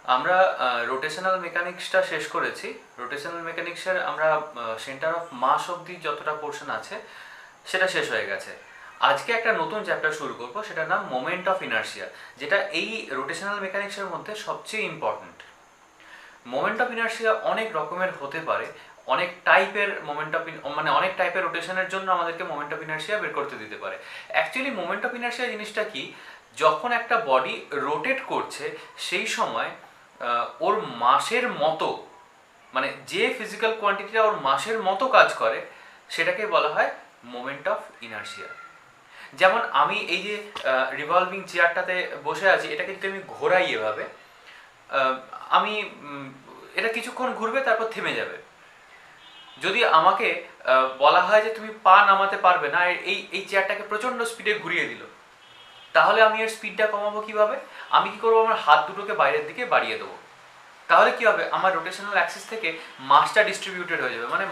আমরা রোটেশনাল মেকানিক্সটা শেষ করেছি। রোটেশনাল মেকানিক্সের আমরা সেন্টার অফ মাস অবধি যতটা পোর্শন আছে সেটা শেষ হয়ে গেছে। আজকে একটা নতুন চ্যাপ্টার শুরু করব, সেটার নাম মোমেন্ট অফ ইনার্শিয়া, যেটা এই রোটেশনাল মেকানিক্সের মধ্যে সবচেয়ে ইম্পর্ট্যান্ট। মোমেন্ট অফ ইনার্শিয়া অনেক রকমের হতে পারে, অনেক টাইপের মোমেন্ট অফ মানে অনেক টাইপের রোটেশনের জন্য আমাদেরকে মোমেন্ট অফ ইনার্শিয়া বের করতে দিতে পারে। অ্যাকচুয়ালি মোমেন্ট অফ ইনার্শিয়া জিনিসটা কি, যখন একটা বডি রোটেট করছে সেই সময় ওর মাসের মতো, মানে যে ফিজিক্যাল কোয়ান্টিটিটা ওর মাসের মতো কাজ করে সেটাকে বলা হয় মোমেন্ট অফ ইনার্শিয়া। যেমন আমি এই যে রিভলভিং চেয়ারটাতে বসে আছি, এটাকে যদি আমি ঘোরাই এভাবে, আমি এটা কিছুক্ষণ ঘুরবে তারপর থেমে যাবে। যদি আমাকে বলা হয় যে তুমি পা নামাতে পারবে না, এই এই চেয়ারটাকে প্রচণ্ড স্পিডে ঘুরিয়ে দিল, তাহলে আমি এর স্পিডটা কমাবো কিভাবে? আমি কি করবো, আমার হাত দুটোকে বাইরের দিকে বাড়িয়ে দেবো। তাহলে কি হবে, আমার রোটেশনাল অ্যাক্সিস থেকে মাসটা ডিস্ট্রিবিউটেড হয়ে যাবে, মানে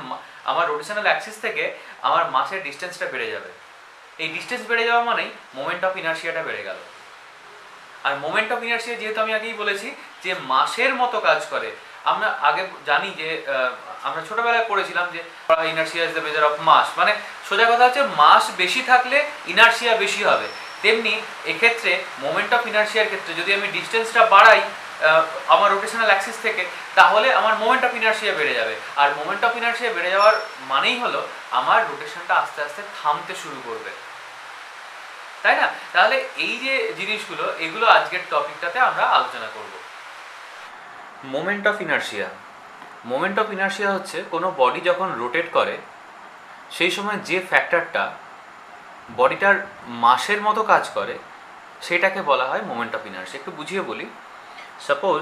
আমার রোটেশনাল অ্যাক্সিস থেকে আমার মাসের ডিস্টেন্সটা বেড়ে যাবে। এই ডিস্টেন্স বেড়ে যাওয়া মানেই মোমেন্ট অফ ইনার্শিয়াটা বেড়ে গেল। আর মোমেন্ট অফ ইনার্শিয়া যেহেতু আমি আগেই বলেছি যে মাসের মতো কাজ করে, আমরা আগে জানি যে আমরা ছোটবেলায় পড়েছিলাম যে inertia is the measure of mass, মানে সোজা কথা হচ্ছে মাস বেশি থাকলে ইনার্শিয়া বেশি হবে। তেমনি এক্ষেত্রে মোমেন্ট অফ ইনার্শিয়ার ক্ষেত্রে যদি আমি ডিস্টেন্সটা বাড়াই আমার রোটেশনাল অ্যাক্সিস থেকে, তাহলে আমার মোমেন্ট অফ ইনার্শিয়া বেড়ে যাবে। আর মোমেন্ট অফ ইনার্শিয়া বেড়ে যাওয়ার মানেই হলো আমার রোটেশনটা আস্তে আস্তে থামতে শুরু করবে, তাই না? তাহলে এই যে জিনিসগুলো, এগুলো আজকের টপিকটাতে আমরা আলোচনা করব। Moment of inertia. Moment of inertia হচ্ছে কোনো বডি যখন রোটেট করে সেই সময় যে ফ্যাক্টরটা বডিটার মাসের মতো কাজ করে সেটাকে বলা হয় মোমেন্ট অফ ইনার্শিয়া। একটু বুঝিয়ে বলি। সাপোজ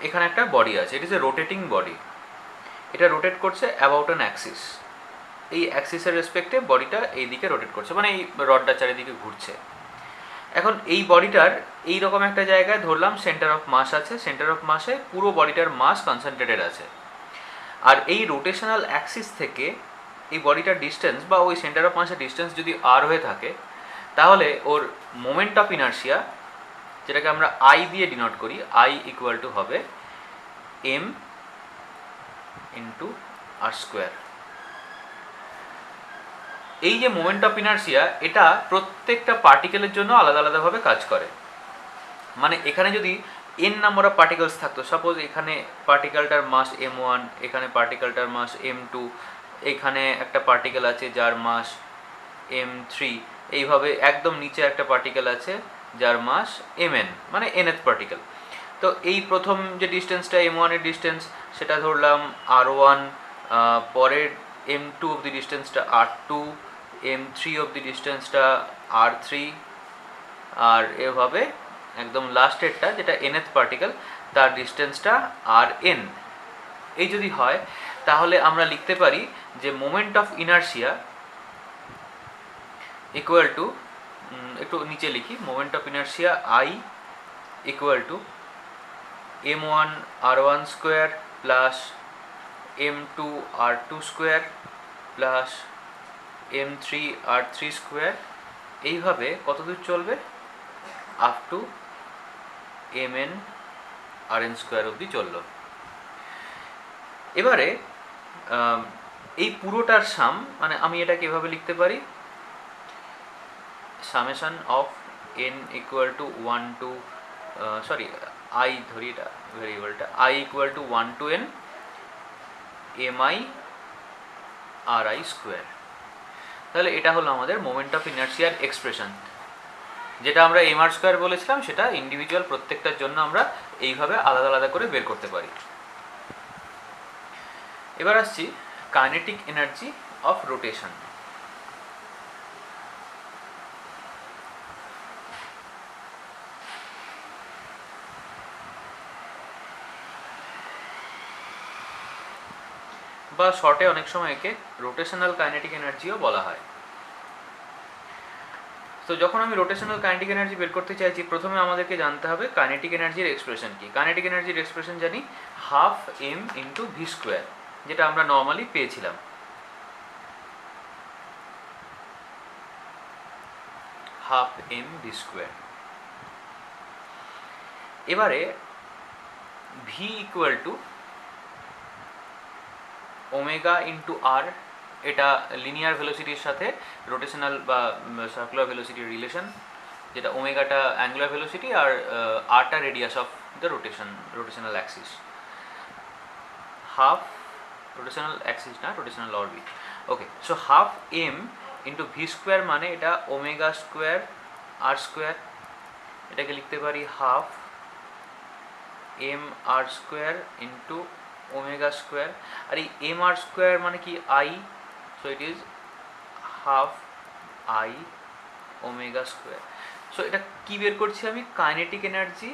এখানে একটা বডি আছে, it is a rotating body. এটা রোটেট করছে অ্যাবাউট অ্যান অ্যাক্সিস। এই অ্যাক্সিসের রেসপেক্টে বডিটা এইদিকে রোটেট করছে, মানে এই রডটা চারিদিকে ঘুরছে। এখন এই বডিটার এইরকম একটা জায়গায় ধরলাম সেন্টার অফ মাস আছে, সেন্টার অফ মাসে পুরো বডিটার মাস কনসেন্ট্রেটেড আছে। আর এই রোটেশনাল অ্যাক্সিস থেকে এই বডিটার ডিস্টেন্স বা ওই সেন্টার অফ মাসের ডিস্টেন্স যদি আর হয়ে থাকে, তাহলে ওর মোমেন্ট অফ ইনার্শিয়া, যেটাকে আমরা আই দিয়ে ডিনোট করি, আই ইকুয়াল টু হবে এম ইন্টু আর স্কোয়ার। এই যে মোমেন্ট অফ ইনার্শিয়া, এটা প্রত্যেকটা পার্টিকেলের জন্য আলাদা আলাদাভাবে কাজ করে। মানে এখানে যদি এন নাম্বার অফ পার্টিকেলস থাকতো, সাপোজ এখানে পার্টিকেলটার মাস m1, এখানে পার্টিকেলটার মাস m2, এখানে একটা পার্টিকেল আছে যার মাস m3, এইভাবে একদম নিচে একটা পার্টিকেল আছে যার মাস mn, মানে nth পার্টিকেল। তো এই প্রথম যে ডিস্টেন্সটা m1 এর ডিস্টেন্স, সেটা ধরলাম r1, পরের m2 অবধি ডিস্টেন্সটা r2, m3 অবধি ডিস্টেন্সটা r3, আর এভাবে একদম লাস্টেরটা যেটা nth পার্টিকেল তার ডিস্টেন্সটা rn। এই যদি হয় তাহলে আমরা লিখতে পারি যে moment of inertia equal to, একটু নিচে লিখি, moment of inertia I equal two m1 r1 square plus m2 r2 square plus m3 r3 square, এইভাবে কতদূর চলবে, up to mn rn square অবধি চললো। এবারে এই পুরোটার সাম, মানে আমি এটাকে এভাবে লিখতে পারি, summation of n equal to 1 to I ধরি, এটা ভেরিয়েবলটা I equal to 1 to n mi ri square. তাহলে এটা হলো আমাদের মোমেন্ট অফ ইনার্শিয়ার এক্সপ্রেশন। যেটা আমরা mr স্কোয়ার বলেছিলাম সেটা ইন্ডিভিজুয়াল প্রত্যেকটার জন্য আমরা এইভাবে আলাদা আলাদা করে বের করতে পারি। এবার আসছি কাইনেটিক এনার্জি অফ রোটেশন। বা শর্টে অনেক সময় একে রোটেশনাল কাইনেটিক এনার্জিও বলা হয়। তো যখন আমি রোটেশনাল কাইনেটিক এনার্জি বের করতে চাইছি, প্রথমে আমাদেরকে জানতে হবে কাইনেটিক এনার্জির এক্সপ্রেশন কি। কাইনেটিক এনার্জির এক্সপ্রেশন জানি half m into V square, যেটা আমরা নর্মালি পেয়েছিলাম। Half m V square. এবারে V equal to omega into আর, এটা লিনিয়ার ভেলোসিটির সাথে রোটেশনাল বা সার্কুলার ভেলোসিটির রিলেশন, যেটা ওমেগাটা অ্যাঙ্গুলার ভেলোসিটি আর আরটা radius of the rotational axis, half rotational axis না, rotational orbit. Okay, so half M into V square মানে এটা ওমেগা স্কোয়ার আর স্কোয়ার, এটাকে লিখতে পারি হাফ এম আর স্কোয়ার ইন্টু ওমেগা স্কোয়ার, আর এই এম আর স্কোয়ার মানে কি I, so it is half I omega square. So এটা কি বের করছি আমি, কাইনেটিক এনার্জি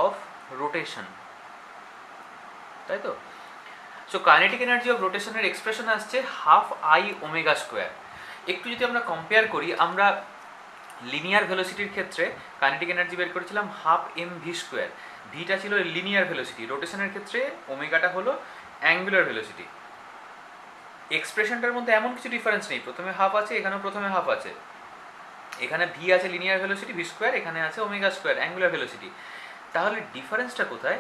অফ রোটেশন, তাই তো। সো কাইনেটিক এনার্জি অফ রোটেশনের এক্সপ্রেশন আসছে হাফ আই ওমেগা স্কোয়ার। একটু যদি আমরা কম্পেয়ার করি, আমরা লিনিয়ার ভেলোসিটির ক্ষেত্রে কাইনেটিক এনার্জি বের করেছিলাম হাফ এম ভি স্কোয়ার, ভিটা ছিল লিনিয়ার ভেলোসিটি, রোটেশনের ক্ষেত্রে ওমেগাটা হলো অ্যাঙ্গুলার ভেলোসিটি। এক্সপ্রেশনটার মধ্যে এমন কিছু ডিফারেন্স নেই, প্রথমে হাফ আছে, এখানেও প্রথমে হাফ আছে, এখানে ভি আছে লিনিয়ার ভেলোসিটি ভি স্কোয়ার, এখানে আছে ওমেগা স্কোয়ার অ্যাঙ্গুলার ভেলোসিটি। তাহলে ডিফারেন্সটা কোথায়?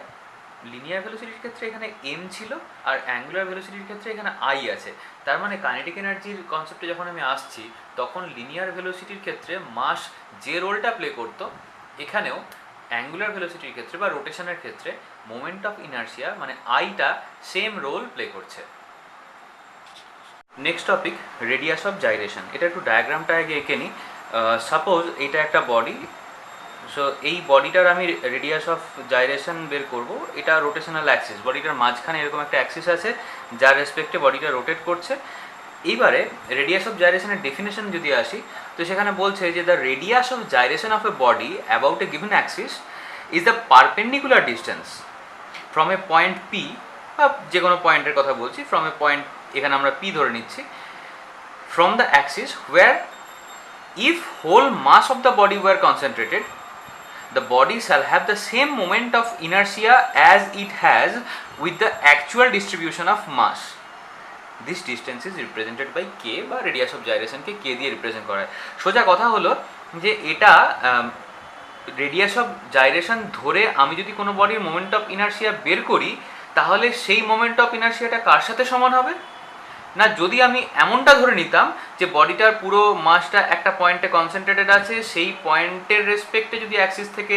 লিনিয়ার ভেলোসিটির ক্ষেত্রে এখানে এম ছিল, আর অ্যাঙ্গুলার ভেলোসিটির ক্ষেত্রে এখানে আই আছে। তার মানে কাইনেটিক এনার্জির কনসেপ্টে যখন আমি আসছি, তখন লিনিয়ার ভেলোসিটির ক্ষেত্রে মাস যে রোলটা প্লে করতো, এখানেও অ্যাঙ্গুলার ভেলোসিটির ক্ষেত্রে বা রোটেশনের ক্ষেত্রে মোমেন্ট অফ ইনার্শিয়া মানে আইটা সেম রোল প্লে করছে। Next topic, radius of gyration. এটা একটু ডায়াগ্রামটা আগে এঁকে নিই। সাপোজ এইটা একটা বডি, সো এই বডিটার আমি রেডিয়াস অফ জাইরেশন বের করব। এটা রোটেশনাল অ্যাক্সিস, বডিটার মাঝখানে এরকম একটা অ্যাক্সিস আছে যার রেসপেক্টে বডিটা রোটেট করছে। এইবারে রেডিয়াস অফ জাইরেশনের ডেফিনেশন যদি আসি, তো সেখানে বলছে যে the radius of gyration of A body about a given Axis is the perpendicular distance from a point P, বা যে কোনো পয়েন্টের কথা বলছি, ফ্রম এ পয়েন্ট, এখানে আমরা পি ধরে নিচ্ছি, from the Axis where if whole mass of the body were concentrated, the body shall have the same moment of inertia as it has with the actual distribution of mass. This distance is represented by k, বা radius of gyration K k দিয়ে represent করা হয়। সোজা কথা হলো যে এটা radius of gyration ধরে আমি যদি কোনো বডির মোমেন্ট অফ ইনার্শিয়া বের করি, তাহলে সেই মোমেন্ট অফ ইনার্শিয়াটা কার সাথে সমান হবে না, যদি আমি এমনটা ধরে নিতাম যে বডিটার পুরো মাসটা একটা পয়েন্টে কনসেন্ট্রেটেড আছে, সেই পয়েন্টের রেসপেক্টে যদি অ্যাক্সিস থেকে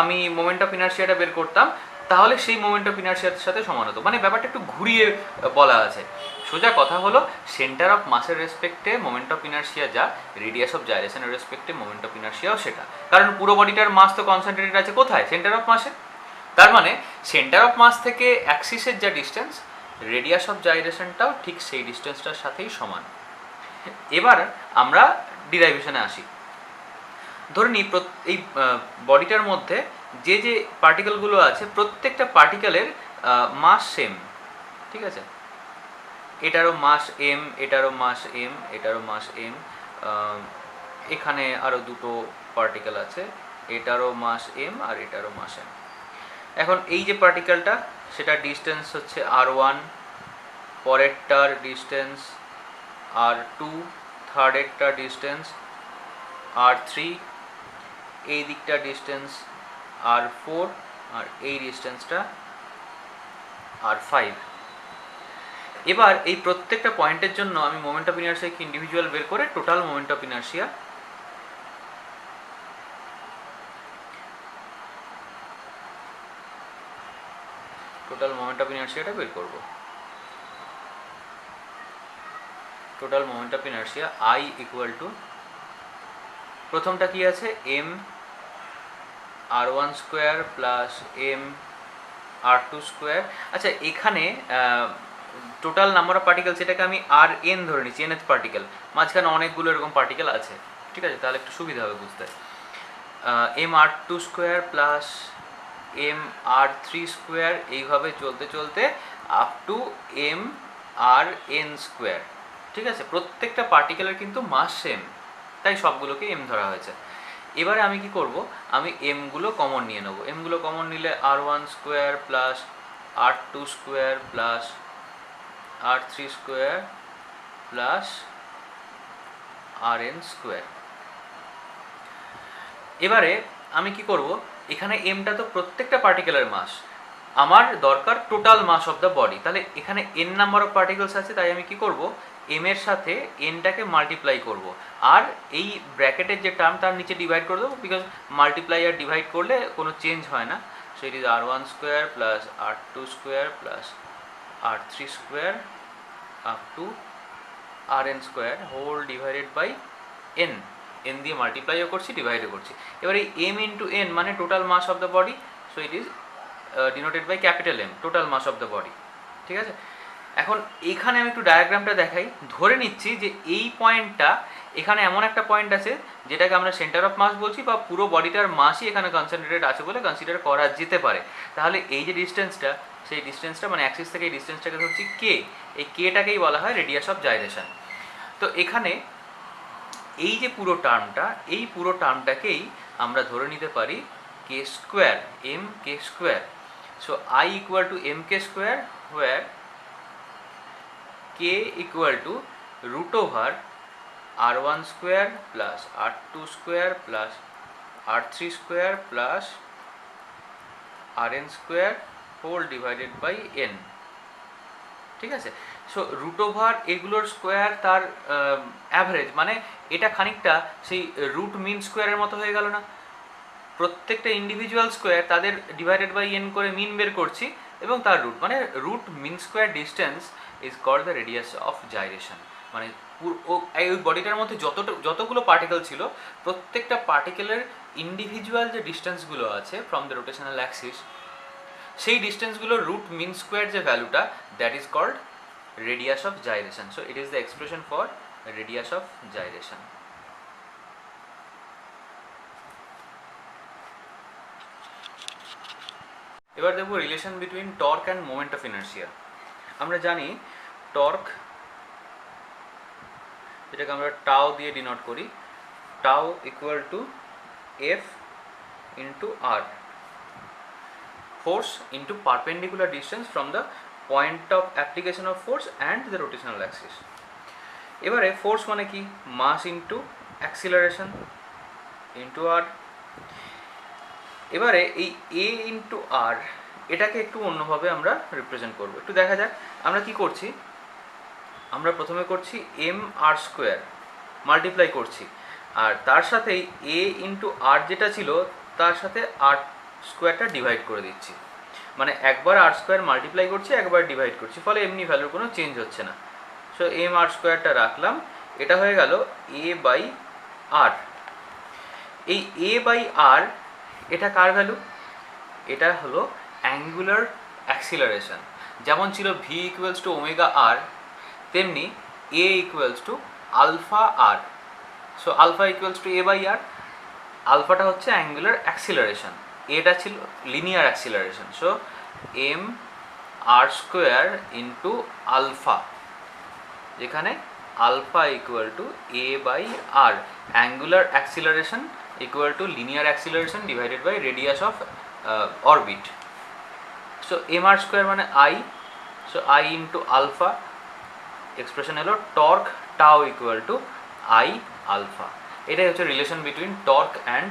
আমি মোমেন্ট অফ ইনার্শিয়াটা বের করতাম, তাহলে সেই মোমেন্ট অফ ইনার্শিয়ার সাথে সমান হতো। মানে ব্যাপারটা একটু ঘুরিয়ে বলা আছে। সোজা কথা হলো সেন্টার অফ মাসের রেসপেক্টে মোমেন্ট অফ ইনার্শিয়া যা, রেডিয়াস অফ জাইরেশনের রেসপেক্টে মোমেন্ট অফ ইনার্শিয়াও সেটা, কারণ পুরো বডিটার মাস তো কনসেন্ট্রেটেড আছে কোথায়, সেন্টার অফ মাসে। তার মানে সেন্টার অফ মাস থেকে অ্যাক্সিসের যা ডিস্টেন্স, রেডিয়াস অফ জাইরেশনটাও ঠিক সেই ডিস্টেন্সটার সাথেই সমান। এবার আমরা ডিরাইভেশনে আসি। ধরে নিই এই বডিটার মধ্যে যে যে পার্টিকেলগুলো আছে, প্রত্যেকটা পার্টিকেলের মাস সেম, ঠিক আছে। এটারও মাস এম, এটারও মাস এম, এটারও মাস এম, এখানে আরও দুটো পার্টিকেল আছে, এটারও মাস এম আর এটারও মাস এম। এখন এই যে পার্টিকেলটা, সেটা ডিস্টেন্স হচ্ছে r1, পরেরটার distance r2, থার্ডেরটার distance r3, এই দিকটার ডিস্টেন্স r4, আর এই ডিস্টেন্সটা r5। এবার এই প্রত্যেকটা পয়েন্টের জন্য আমি মোমেন্ট অফ ইনার্শিয়াকে ইন্ডিভিজুয়াল বের করে টোটাল মোমেন্ট অফ ইনার্শিয়া বের করব। Total moment of inertia I equal two, প্রথমটা কি আছে, m r1 square plus m r2 square. আচ্ছা, এখানে টোটাল নাম্বার অফ পার্টিকেল, সেটাকে আমি rn ধরে নিচ্ছি, nth পার্টিকেল, মাঝখানে অনেকগুলো এরকম পার্টিকেল আছে, ঠিক আছে, তাহলে একটু সুবিধা হবে বুঝতে। m r2 square plus m r3 square, এইভাবে চলতে চলতে up to m rn square, ঠিক আছে। প্রত্যেকটা পার্টিকেলের কিন্তু মাস সেম, তাই সবগুলোকে m ধরা হয়েছে। এবারে আমি কি করব, আমি এমগুলো কমন নিয়ে নেব। এমগুলো কমন নিলে r1 square plus r2 square plus r3 square plus rn square. এবারে আমি কি করব, এখানে এমটা তো প্রত্যেকটা পার্টিকেলের মাস, আমার দরকার total mass of the body. তাহলে এখানে এন নাম্বার অফ পার্টিকেলস আছে, তাই আমি কি করব, এম এর সাথে এনটাকে মাল্টিপ্লাই করব, আর এই ব্র্যাকেটের যে টার্ম তার নিচে ডিভাইড করে দেবো, বিকজ মাল্টিপ্লাই আর ডিভাইড করলে কোনো চেঞ্জ হয় না। So it is r1 square plus r2 square plus r3 square up to rn square whole divided by n. N দিয়ে মাল্টিপ্লাইও করছি, ডিভাইডও করছি। এবার এই এম ইন্টু এন মানে total mass of the body, so it is denoted by capital m, total mass of the body. ঠিক আছে, এখন এখানে আমি একটু ডায়াগ্রামটা দেখাই। ধরে নিচ্ছি যে এই পয়েন্টটা, এখানে এমন একটা পয়েন্ট আছে যেটাকে আমরা সেন্টার অফ মাস বলছি, বা পুরো বডিটার মাসই এখানে কনসেন্ট্রেটেড আছে বলে কনসিডার করা যেতে পারে। তাহলে এই যে ডিস্টেন্সটা, সেই ডিস্টেন্সটা মানে অ্যাক্সিস থেকে এই ডিস্টেন্সটাকে হচ্ছে কে, এই কেটাকেই বলা হয় রেডিয়াস অফ জাইরেশন। তো এখানে এই যে পুরো টার্মটা, এই পুরো টার্মটাকেই আমরা ধরে নিতে পারি K square, M K square. So I equal to M K square, where K equal to root over r1 square plus r2 square plus r3 square plus rn square whole divided by n। ঠিক আছে, so root over এগুলোর square তার average, মানে এটা খানিকটা সেই root mean স্কোয়ারের মতো হয়ে গেল না। প্রত্যেকটা ইন্ডিভিজুয়াল স্কোয়ার তাদের ডিভাইডেড বাই এন করে মিন বের করছি, এবং তার রুট, মানে root mean square distance is called the radius of gyration. মানে ওই বডিটার মধ্যে যতগুলো পার্টিকেল ছিল, প্রত্যেকটা পার্টিকেলের ইন্ডিভিজুয়াল যে ডিস্টেন্সগুলো আছে ফ্রম দ্য রোটেশনাল অ্যাক্সিস, সেই ডিস্টেন্সগুলো রুট মিন স্কোয়ার যে ভ্যালুটা, that is called radius of gyration. So it is the expression for radius of gyration. এবার দেখব relation between torque and moment of inertia. আমরা জানি টর্ক, যেটাকে আমরা টাও দিয়ে ডিনোট করি, tau equal to f into r, force into perpendicular distance from the point of application of force and the rotational axis. এবারে ফোর্স মানে কি, মাস ইন্টু অ্যাক্সিলারেশন ইন্টু আর। এবারে এই এ ইন্টু আর, এটাকে একটু অন্যভাবে আমরা রিপ্রেজেন্ট করব। একটু দেখা যাক আমরা কি করছি। আমরা প্রথমে করছি এম আর স্কোয়ার মাল্টিপ্লাই করছি, আর তার সাথেই এ ইন্টু আর যেটা ছিল তার সাথে আর স্কোয়ারটা ডিভাইড করে দিচ্ছি। মানে একবার আর স্কোয়ার মাল্টিপ্লাই করছি, একবার ডিভাইড করছি, ফলে এমনি ভ্যালুর কোনো চেঞ্জ হচ্ছে না। সো এম আর স্কোয়ারটা রাখলাম, এটা হয়ে গেল এ বাই আর। এই এ বাই আর এটা কার ভ্যালু, এটা হলো অ্যাঙ্গুলার অ্যাক্সিলারেশন। যেমন ছিল V equals to omega R, তেমনি A equals to alpha R. So alpha equals to A by R, আলফাটা হচ্ছে অ্যাঙ্গুলার অ্যাক্সিলারেশন, এটা ছিল লিনিয়ার অ্যাক্সিলারেশন। সো এম আর স্কোয়ার ইন্টু আলফা, যেখানে alpha equal to A by R, angular acceleration equal to linear acceleration divided by radius of orbit. So M R square মানে I, so I into alpha, expression হলো torque tau equal to I alpha. এটাই হচ্ছে relation between torque and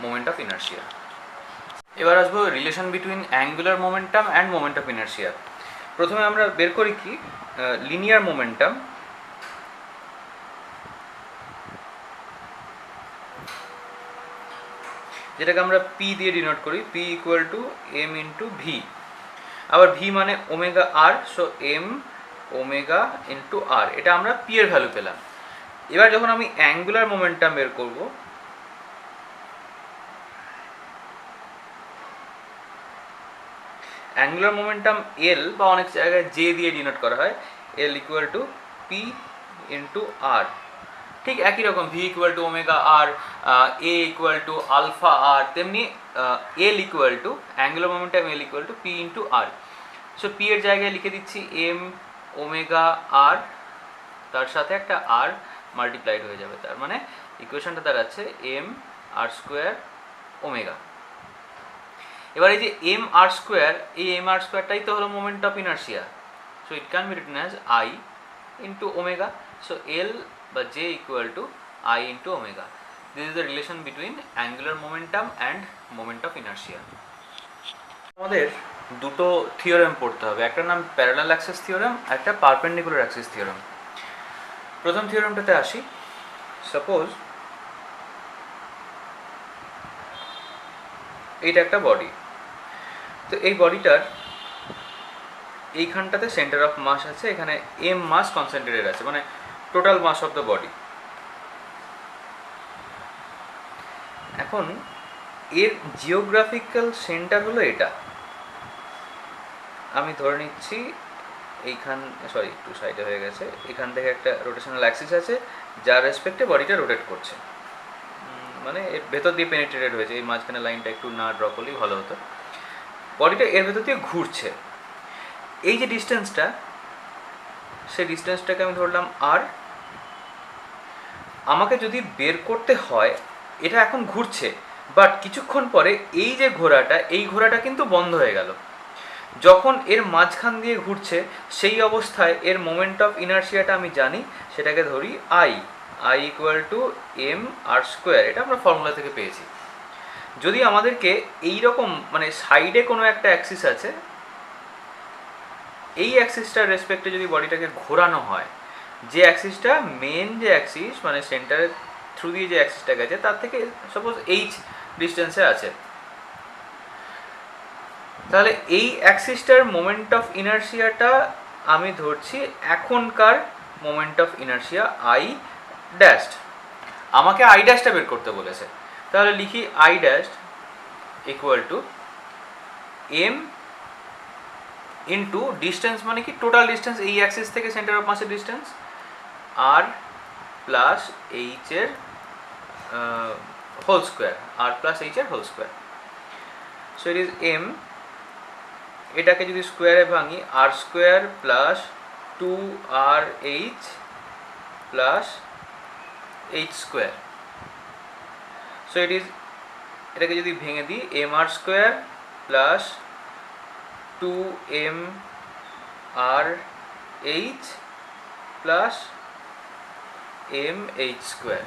moment of inertia. এবার আসবো relation between angular momentum and moment of inertia. প্রথমে আমরা বের করি কি লিনিয়ার মোমেন্টাম। যেটাকে আমরা পি দিয়ে ডিনোট করি, p equal to M into v. আবার ভি মানে omega r, so m omega into আর, এটা আমরা পি এর ভ্যালু পেলাম। এবার যখন আমি অ্যাঙ্গুলার মোমেন্টাম বের করব, অ্যাঙ্গুলার মোমেন্টাম এল, বা অনেক জায়গায় জে দিয়ে ডিনোট করা হয়, L equal to P into R. ঠিক একই রকম V equal to omega R, A equal to alpha R, তেমনি L equal to angular momentum L equal to P into R. So P এর জায়গায় লিখে দিচ্ছি এম ওমেগা আর, তার সাথে একটা আর মাল্টিপ্লাইড হয়ে যাবে, তার মানে ইকুয়েশনটা দাঁড়াচ্ছে এম আর স্কোয়ার ওমেগা। এবার এই যে এম আর স্কোয়ার, এই এম আর স্কোয়ারটাই তো হলো moment of inertia. So it can be written as I into omega. So L বা J equal to I into omega. This is the relation between angular momentum and moment of inertia. আমাদের দুটো theorem পড়তে হবে, একটা নাম parallel axis theorem, একটা perpendicular axis theorem. প্রথম থিওরেমটাতে আসি। সাপোজ এইটা একটা বডি, তো এই বডিটার এইখানটাতে সেন্টার অফ মাস আছে, এখানে এম মাস কনসেন্ট্রেটেড আছে, মানে total mass of the body. এখন এর জিওগ্রাফিক্যাল সেন্টার হলো এটা। আমি ধরে নিচ্ছি এইখান, সরি একটু সাইডে হয়ে গেছে, এখান থেকে একটা রোটেশনাল অ্যাক্সিস আছে যার রেসপেক্টে বডিটা রোটেট করছে, মানে এর ভেতর দিয়ে পেনিট্রেটেড হয়েছে। এই মাঝখানে লাইনটা একটু না ড্র করলেই ভালো হতো। বডিটা এর ভেতর দিয়ে ঘুরছে। এই যে ডিস্টেন্সটা, সেই ডিস্টেন্সটাকে আমি ধরলাম আর। আমাকে যদি বের করতে হয়, এটা এখন ঘুরছে, বাট কিছুক্ষণ পরে এই যে ঘোরাটা, এই ঘোরাটা কিন্তু বন্ধ হয়ে গেল। যখন এর মাঝখান দিয়ে ঘুরছে, সেই অবস্থায় এর মোমেন্ট অফ ইনার্শিয়াটা আমি জানি, সেটাকে ধরি I equal to m R square. এটা আমরা ফর্মুলা থেকে পেয়েছি। যদি আমাদেরকে এই রকম মানে সাইডে কোনো একটা অ্যাক্সিস আছে, এই অ্যাক্সিসটার রেসপেক্টে যদি বডিটাকে ঘোরানো হয়, যে অ্যাক্সিসটা মেন যে অ্যাক্সিস মানে সেন্টারের থ্রু দিয়ে যে অ্যাক্সিসটা গেছে তার থেকে সাপোজ এইচ ডিস্টেন্সে আছে, তাহলে এই অ্যাক্সিসটার মোমেন্ট অফ ইনার্শিয়াটা আমি ধরছি এখনকার moment of inertia I dashed. আমাকে আই ড্যাশটা বের করতে বলেছে, তাহলে লিখি I dashed equal to M into distance, মানে কি টোটাল ডিস্টেন্স এই অ্যাক্সিস থেকে সেন্টার অফ মাসের ডিস্টেন্স, আর প্লাস এইচের হোল স্কোয়ার, আর প্লাস এইচের whole square. So it is M, এটাকে যদি স্কোয়ারে ভাঙি, R square plus 2rh plus H square. So it is, এটাকে যদি ভেঙে দিই, এম আর square plus 2mrh plus mh square.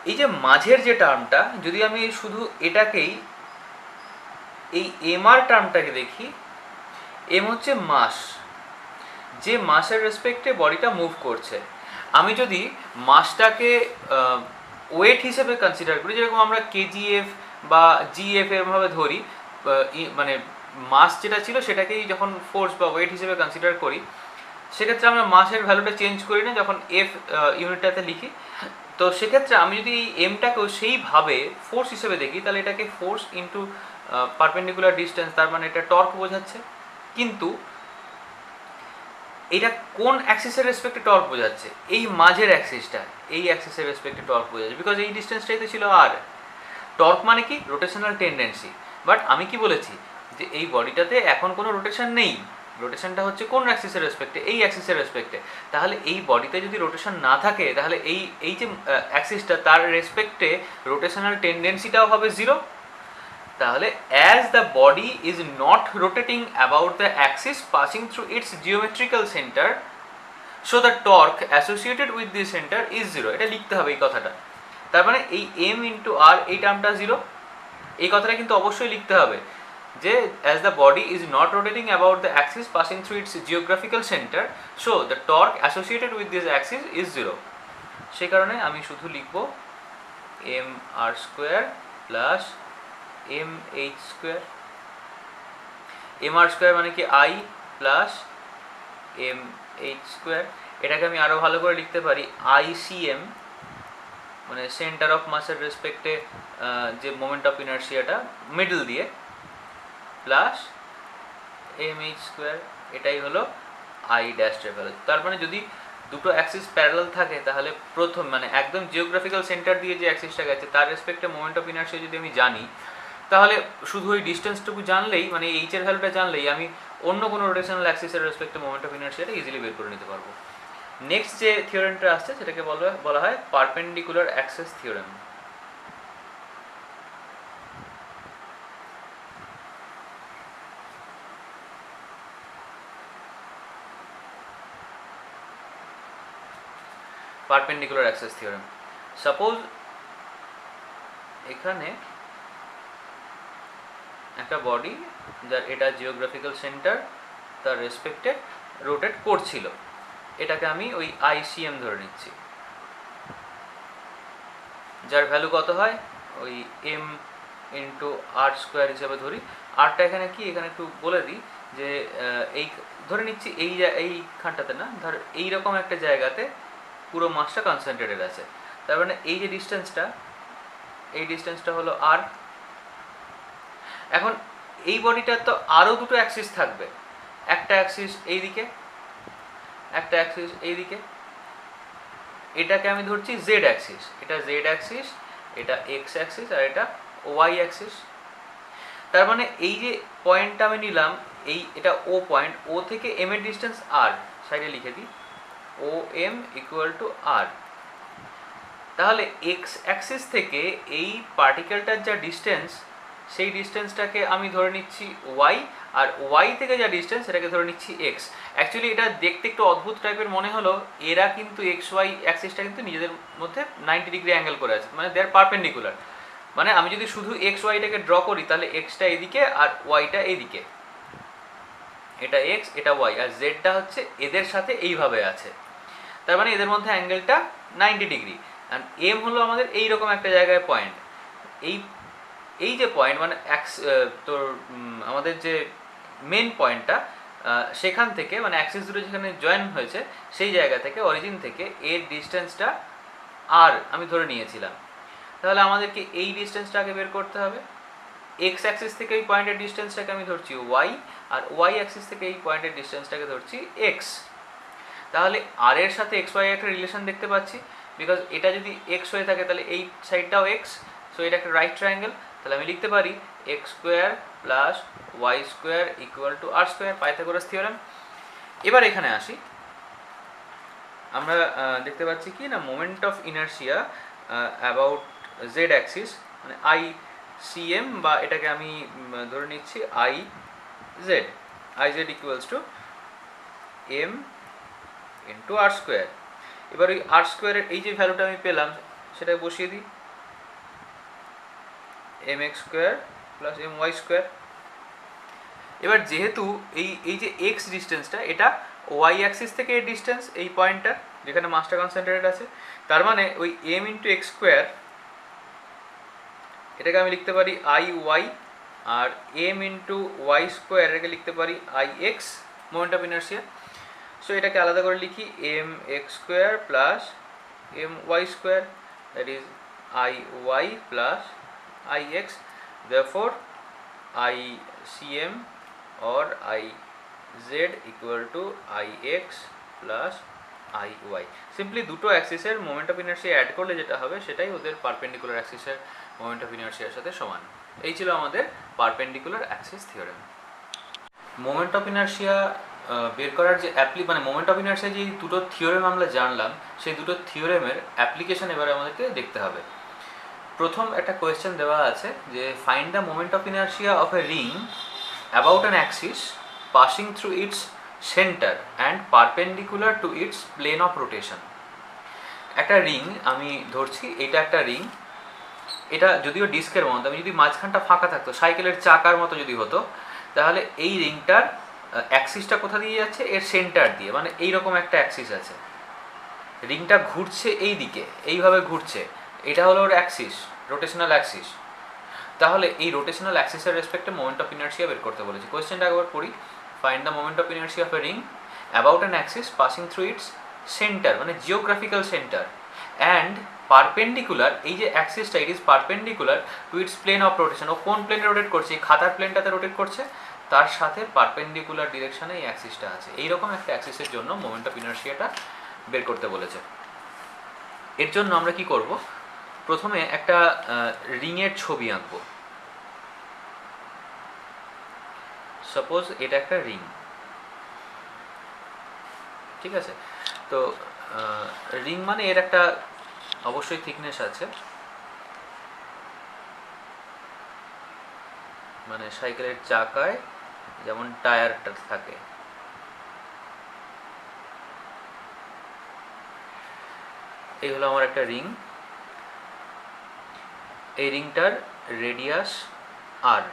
এই যে মাঝের যে টার্মটা, যদি আমি শুধু এটাকেই এই এম আর টার্মটাকে দেখি, এম হচ্ছে মাস, যে মাসের রেসপেক্টে বডিটা মুভ করছে। আমি যদি মাসটাকে ওয়েট হিসেবে কনসিডার করি, যেরকম আমরা কেজিএফ বা জিএফ এরভাবে ধরি, মানে মাস যেটা ছিল সেটাকেই যখন ফোর্স বা ওয়েট হিসেবে কনসিডার করি, সেক্ষেত্রে আমরা মাসের ভ্যালুটা চেঞ্জ করি না যখন এফ ইউনিটটাতে লিখি। তো সেক্ষেত্রে আমি যদি এই এমটাকেও সেইভাবে ফোর্স হিসেবে দেখি, তাহলে এটাকে ফোর্স ইন্টু পারপেন্ডিকুলার ডিস্টেন্স, তার মানে এটা টর্ক বোঝাচ্ছে। কিন্তু এটা কোন অ্যাক্সিসের রেসপেক্টে টর্ক বোঝাচ্ছে? এই মাঝের অ্যাক্সিসটা, এই অ্যাক্সিসের রেসপেক্টে টর্ক বোঝাচ্ছে, বিকজ এই ডিস্টেন্সটাই তো ছিল আর। টর্ক মানে কি? Rotational tendency. বাট আমি কি বলেছি যে এই বডিটাতে এখন কোনো রোটেশন নেই, রোটেশনটা হচ্ছে কোন অ্যাক্সিসের রেসপেক্টে? এই অ্যাক্সিসের রেসপেক্টে। তাহলে এই বডিতে যদি রোটেশন না থাকে, তাহলে এই যে অ্যাক্সিসটা তার রেসপেক্টে রোটেশনাল টেন্ডেন্সিটাও হবে জিরো। তাহলে as the body is not rotating about the axis passing through it's geometrical centre, so the torque associated with this centre is zero. এটা লিখতে হবে এই কথাটা। তার মানে এই এম ইন্টু আর, এই টার্মটা জিরো, এই কথাটা কিন্তু অবশ্যই লিখতে হবে যে as the body is not rotating about the axis passing through its geographical centre, so the torque associated with this axis is zero. সেই কারণে আমি শুধু লিখব এম আর square plus M H square. M আর স্কোয়ার মানে কি I plus M H square. এটাকে আমি আরও ভালো করে লিখতে পারি আইসিএম, মানে সেন্টার অফ মাসের রেসপেক্টে যে মোমেন্ট অফ ইনার্শিয়াটা মিডল দিয়ে, প্লাস এম এইচ স্কোয়ার। এটাই হলো আই ড্যাশ ট্রেভেল। তার মানে যদি দুটো অ্যাক্সিস প্যারালাল থাকে, তাহলে প্রথম মানে একদম জিওগ্রাফিক্যাল সেন্টার দিয়ে যে অ্যাক্সিসটা গেছে তার রেসপেক্টে মোমেন্ট অফ ইনার্শিয়া যদি আমি জানি, তাহলে শুধু ওই ডিস্টেন্সটুকু জানলেই, মানে এইচের ভ্যালুটা জানলেই আমি অন্য কোনো রোটেশনাল অ্যাক্সিসের রেসপেক্টে মোমেন্ট অফ ইনার্শিয়াটা ইজিলি বের করে নিতে পারবো। নেক্সট যে থিওরেমটা আসছে সেটাকে বলা হয় perpendicular axis theorem. Perpendicular axis theorem. Suppose এখানে একটা বডি যার এটা জিওগ্রাফিক্যাল সেন্টার তার রেসপেক্টে রোটেট করছিল, এটাকে আমি ওই ICM ধরে নিচ্ছি, যার ভ্যালু কত হয় ওই m ইন্টু r স্কোয়ার হিসেবে ধরি। আরটা এখানে কি, এখানে একটু বলে দিই যে এই ধরে নিচ্ছি এইখানটাতে না, ধর এইরকম একটা জায়গাতে পুরো মাসটা কনসেন্ট্রেটেড আছে, তার মানে এই যে ডিস্টেন্সটা হলো r। এখন এই বডিটার তো আরও দুটো অ্যাক্সিস থাকবে, একটা অ্যাক্সিস এইদিকে, একটা অ্যাক্সিস এইদিকে। এটাকে আমি ধরছি জেড অ্যাক্সিস, এটা জেড অ্যাক্সিস, এটা এক্স অ্যাক্সিস আর এটা ওয়াই অ্যাক্সিস। তার মানে এই যে পয়েন্টটা আমি নিলাম, এটা ও পয়েন্ট, ও থেকে এম এর ডিস্টেন্স আর, সাইডে লিখে দিই ও এম ইকুয়াল টু আর। তাহলে এক্স অ্যাক্সিস থেকে এই পার্টিকেলটার যা ডিস্টেন্স, সেই ডিস্টেন্সটাকে আমি ধরে নিচ্ছি ওয়াই, আর ওয়াই থেকে যা ডিস্টেন্স সেটাকে ধরে নিচ্ছি এক্স। অ্যাকচুয়ালি এটা দেখতে একটু অদ্ভুত টাইপের মনে হলো, এরা কিন্তু এক্স ওয়াই অ্যাক্সিসটা কিন্তু নিজেদের মধ্যে 90 ডিগ্রি অ্যাঙ্গেল করে আছে, মানে দে আর পারপেন্ডিকুলার। মানে আমি যদি শুধু এক্স ওয়াইটাকে ড্র করি তাহলে এক্সটা এদিকে আর ওয়াইটা এদিকে, এটা এক্স এটা ওয়াই, আর জেডটা হচ্ছে এদের সাথে এইভাবে আছে, তার মানে এদের মধ্যে অ্যাঙ্গেলটা 90 ডিগ্রি। আর এম হলো আমাদের এইরকম একটা জায়গায় পয়েন্ট, এই যে পয়েন্ট মানে তোর আমাদের যে মেন পয়েন্টটা, সেখান থেকে মানে অ্যাক্সিস দুটো যেখানে জয়েন হয়েছে সেই জায়গা থেকে, অরিজিন থেকে এর ডিস্টেন্সটা আর আমি ধরে নিয়েছিলাম। তাহলে আমাদেরকে এই ডিস্টেন্সটা আগে বের করতে হবে। এক্স অ্যাক্সিস থেকে এই পয়েন্টের ডিস্টেন্সটাকে আমি ধরছি ওয়াই, আর ওয়াই অ্যাক্সিস থেকে এই পয়েন্টের ডিস্টেন্সটাকে ধরছি এক্স। তাহলে আর এর সাথে এক্স ওয়াই একটা রিলেশন দেখতে পাচ্ছি, বিকজ এটা যদি এক্স হয়ে থাকে তাহলে এই সাইডটাও এক্স, সো এটা একটা রাইট ট্রায়াঙ্গেল। তাহলে আমি লিখতে পারি x square plus y square equal to r square, Pythagoras theorem. এবার এখানে আসি, আমরা দেখতে পাচ্ছি কি না, moment of inertia about z axis মানে ICM, বা এটাকে আমি ধরে নিচ্ছি I z equals to m into r square. এবার ওই আর স্কোয়ারের এই যে ভ্যালুটা আমি পেলাম সেটা বসিয়ে দিই, mx square plus my square. এবার যেহেতু এই যে এক্স ডিস্টেন্সটা এটা ওয়াই অ্যাক্সিস থেকে এই ডিস্টেন্স, এই পয়েন্টটা যেখানে মাসটা কনসেন্ট্রেটেড আছে, তার মানে ওই m ইন্টু এক্স স্কোয়ার, এটাকে আমি লিখতে পারি IY, আর m ইন্টু ওয়াই স্কোয়ার এটাকে লিখতে পারি IX, moment of inertia. So এটাকে আলাদা করে লিখি mx square plus my square, that is IY plus IX। therefore ICM or IZ equal to IX plus IY। Simply দুটো অ্যাক্সিসের মোমেন্ট অফ ইনার্শিয়া অ্যাড করলে যেটা হবে সেটাই ওদের পারপেন্ডিকুলার অ্যাক্সিসের মোমেন্ট অফ ইনার্শিয়ার সাথে সমান। এই ছিল আমাদের perpendicular axis theorem. Moment of inertia বের করার যে মানে মোমেন্ট অফ ইনার্শিয়া যে দুটো থিওরেম আমরা জানলাম, সেই দুটো থিওরেমের অ্যাপ্লিকেশন এবারে আমাদেরকে দেখতে হবে। প্রথম একটা কোয়েশ্চেন দেওয়া আছে যে find the moment of inertia of a ring about an axis passing through its centre and perpendicular to its plane of rotation. একটা রিং আমি ধরছি, এটা একটা রিং, এটা যদিও ডিস্কের মতো, আমি যদি মাঝখানটা ফাঁকা থাকতো সাইকেলের চাকার মতো যদি হতো, তাহলে এই রিংটার অ্যাক্সিসটা কোথা দিয়ে যাচ্ছে, এর সেন্টার দিয়ে, মানে এইরকম একটা অ্যাক্সিস আছে, রিংটা ঘুরছে এই দিকে, এইভাবে ঘুরছে, এটা হলো ওর অ্যাক্সিস, রোটেশনাল অ্যাক্সিস। তাহলে এই রোটেশনাল অ্যাক্সিসের রেসপেক্টে মোমেন্ট অফ ইনার্শিয়া বের করতে বলেছে। কোয়েশ্চেনটা একবার পড়ি, find the moment of inertia of a ring about an axis passing through its centre, মানে জিওগ্রাফিক্যাল সেন্টার, অ্যান্ড পারপেন্ডিকুলার, এই যে অ্যাক্সিসটা it is perpendicular to its plane of rotation. ও কোন প্লেনে রোটেট করছে, এই খাতার প্লেনটাতে রোটেট করছে, তার সাথে পারপেন্ডিকুলার ডিরেকশনে এই অ্যাক্সিসটা আছে। এইরকম একটা অ্যাক্সিসের জন্য মোমেন্ট অফ ইনার্শিয়াটা বের করতে বলেছে। এর জন্য আমরা কি করব, প্রথমে একটা রিংয়ের ছবি আঁকবো। সাপোজ এটা একটা রিং, ঠিক আছে? তো রিং মানে এর একটা অবশ্যই থিকনেস আছে, মানে সাইকেলের চাকায় যেমন টায়ারটা থাকে, এই হলো আমার একটা রিং। এই রিংটার রেডিয়াস আর,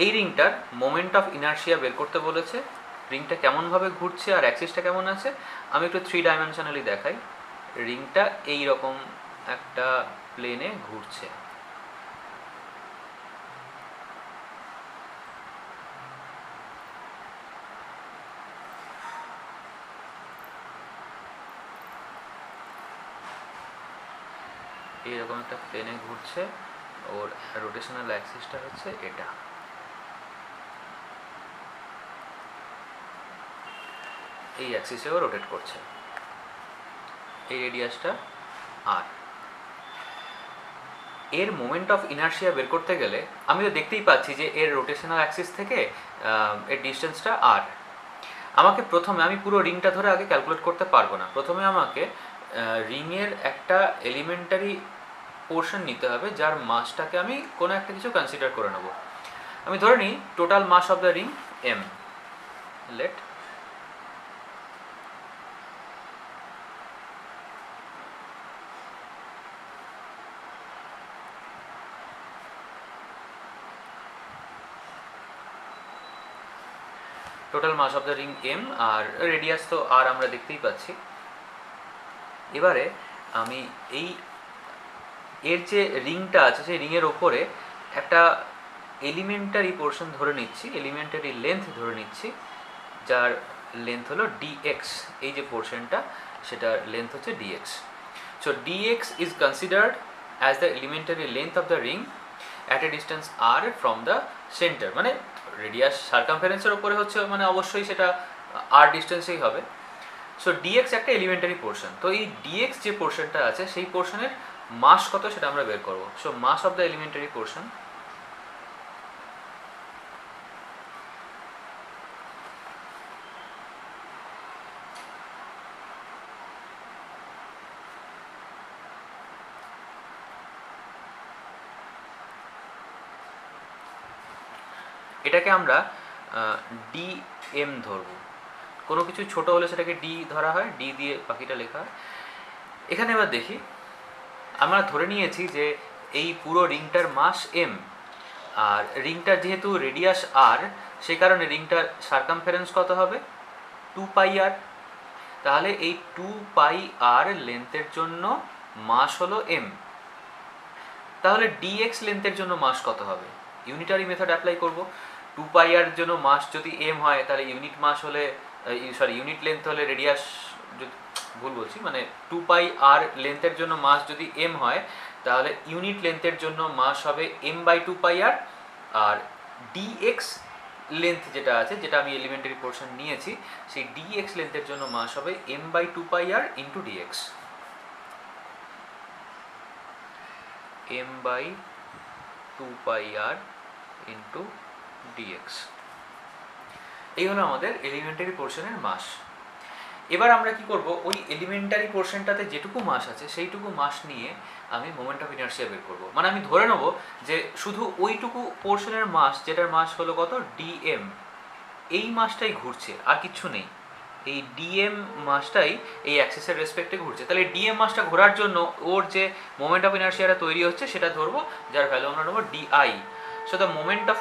এই রিংটার মোমেন্ট অফ ইনার্শিয়া বের করতে বলেছে। রিংটা কেমনভাবে ঘুরছে আর অ্যাক্সিসটা কেমন আছে আমি একটু 3 ডাইমেনশনালি দেখাই। রিংটা এই রকম একটা প্লেনে ঘুরছে। এইরকম একটা প্লেনে ঘুরছে, ওর রোটেশনাল অ্যাক্সিসটা হচ্ছে এটা। এই অ্যাক্সিসেও রোটেট করছে। এই রেডিয়াসটা আর। এর মোমেন্ট অফ ইনার্শিয়া বের করতে গেলে আমি তো দেখতেই পাচ্ছি যে এর রোটেশনাল অ্যাক্সিস থেকে এর ডিস্টেন্সটা আর। আমাকে প্রথমে, আমি পুরো রিংটা ধরে আগে ক্যালকুলেট করতে পারবো না, প্রথমে আমাকে রিংয়ের একটা এলিমেন্টারি পোর্শন নিতে হবে যার মাসটাকে আমি কোনো একটা কিছু কনসিডার করে নেব। আমি ধরে নিই total mass of the ring m. Let total mass of the ring m, আর রেডিয়াস তো আর আমরা দেখতেই পাচ্ছি। এবারে আমি এই এর যে রিংটা আছে সেই রিংয়ের ওপরে একটা এলিমেন্টারি পোর্শন ধরে নিচ্ছি, এলিমেন্টারি লেন্থ ধরে নিচ্ছি, যার লেন্থ হলো dx। এই যে পোর্শনটা সেটার লেন্থ হচ্ছে dx। So dx is considered as the elementary length of the ring at a distance r from the centre. মানে রেডিয়াস সার্কামফারেন্সের ওপরে হচ্ছে, মানে অবশ্যই সেটা r ডিস্টেন্সেই হবে। সো dx একটা এলিমেন্টারি পোর্শন। তো এই dx যে পোর্শনটা আছে সেই পোর্শনের মাস কত সেটা আমরা বের করব। So much of the elementary portion এটাকে আমরা dm ধরব। কোনো কিছু ছোট হলে সেটাকে d ধরা হয়, d দিয়ে বাকিটা লেখা হয়। এখানে এবার দেখি, আমরা ধরে নিয়েছি যে এই পুরো রিংটার মাস m, আর রিংটার যেহেতু রেডিয়াস r সেই কারণে রিংটার সার্কামফারেন্স কত হবে 2πr। তাহলে এই 2πr লেন্থের জন্য মাস হলো m। তাহলে dx লেন্থের জন্য মাস কত হবে? ইউনিটারি মেথড অ্যাপ্লাই করব। 2πr জন্য মাস যদি m হয় তাহলে ইউনিট মাস হলে, ইউনিট লেন্থ হলে রেডিয়াস, ভুল বলছি, মানে 2πr লেন্থের জন্য মাস যদি m হয় তাহলে ইউনিট লেন্থের জন্য মাস হবে m/2πr। আর dx লেন্থ যেটা আছে, যেটা আমি এলিমেন্টারি পোর্শন নিয়েছি, সেই dx লেন্থের জন্য মাস হবে m/2πr into dx। m/2πr into dx। এই হলো আমাদের এলিমেন্টারি পোর্শনের মাস। এবার আমরা কি করব, ওই এলিমেন্টারি পোর্শনটাতে যেটুকু মাস আছে সেইটুকু মাস নিয়ে আমি মোমেন্ট অফ ইনার্শিয়া বের করব। মানে আমি ধরে নেব যে শুধু ওইটুকু পোর্শনের মাস, যেটার মাস হলো কত dm, এই মাসটাই ঘুরছে, আর কিচ্ছু নেই। এই dm মাসটাই এই অ্যাক্সিসের রেসপেক্টে ঘুরছে। তাহলে dm মাসটা ঘোরার জন্য ওর যে মোমেন্ট অফ ইনার্শিয়াটা তৈরি হচ্ছে সেটা ধরবো, যার ভ্যালু আমরা নেবো di। So the moment of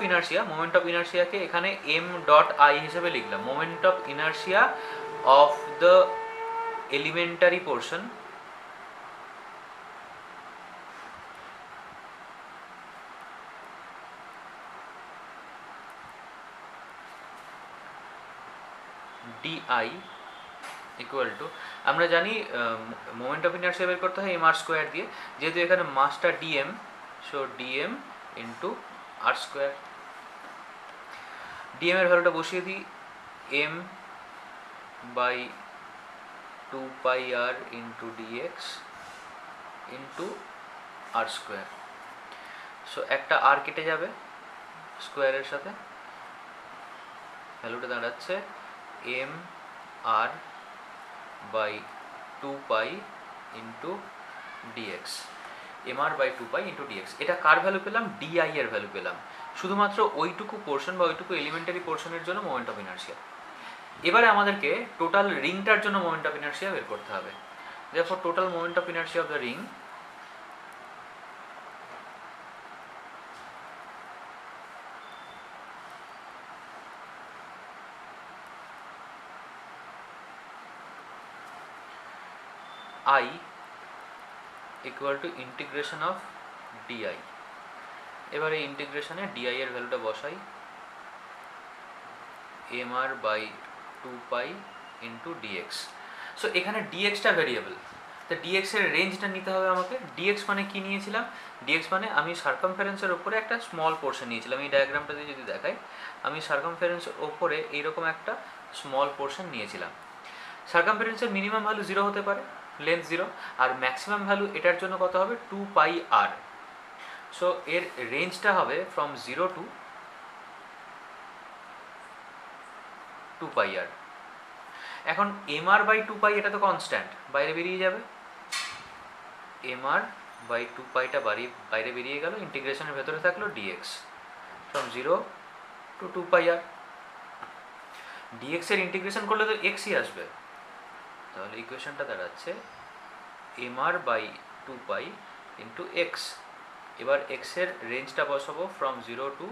ইনার্শিয়াকে এখানে m.i হিসেবে লিখলাম। Moment of inertia of the elementary portion di equal to, আমরা জানি মোমেন্ট অফ ইনার্শিয়া বের করতে হয় mr² দিয়ে, যেহেতু এখানে মাসটা dm, so dm into r²। dm এর ভ্যালুটা বসিয়ে দিই m/2πr into dx into r²। So একটা r কেটে যাবে স্কোয়ারের সাথে, ভ্যালুটা দাঁড়াচ্ছে mr/2π into dx। mr/2π into dx, এটা কার ভ্যালু পেলাম? di এর ভ্যালু পেলাম, শুধুমাত্র ওইটুকু পোর্শন বা ওইটুকু এলিমেন্টারি পোর্শনের জন্য মোমেন্ট অফ ইনার্শিয়া। এবারে আমাদেরকে টোটাল রিংটার জন্য মোমেন্ট অফ ইনার্শিয়া বের করতে হবে। therefore total moment of inertia of the ring I equal to integration of d I. এবার এই ইন্টিগ্রেশনে ডিআই এর ভ্যালুটা বসাই, mr by 2 pi into d x. So এখানে ডিএক্সটা ভেরিয়েবল, তো ডিএক্স এর রেঞ্জটা নিতে হবে আমাকে। ডিএক্স মানে কি নিয়েছিলাম, ডিএক্স মানে আমি সার্কামফারেন্সের ওপরে একটা স্মল পোর্শন নিয়েছিলাম। এই ডায়াগ্রামটা দিয়ে যদি দেখাই, আমি সার্কামফারেন্সের ওপরে এইরকম একটা স্মল পোর্শন নিয়েছিলাম। সার্কামফারেন্সের মিনিমাম ভ্যালু 0 হতে পারে, লেন্থ 0, আর ম্যাক্সিমাম ভ্যালু এটার জন্য কত হবে 2πr। সো এর রেঞ্জটা হবে ফ্রম 0 টু 2πr। এখন mr বাই 2π এটা তো কনস্ট্যান্ট, বাইরে বেরিয়ে যাবে, mr বাই 2πটা বাইরে বেরিয়ে গেল, ইন্টিগ্রেশনের ভেতরে থাকলো dx from 0 to 2πr। dx এর ইন্টিগ্রেশন করলে তো xই আসবে, তাহলে ইকুয়েশনটা দাঁড়াচ্ছে mr বাই 2π ইন্টু x। এবার x এর রেঞ্জটা বসাবো ফ্রম 0 টু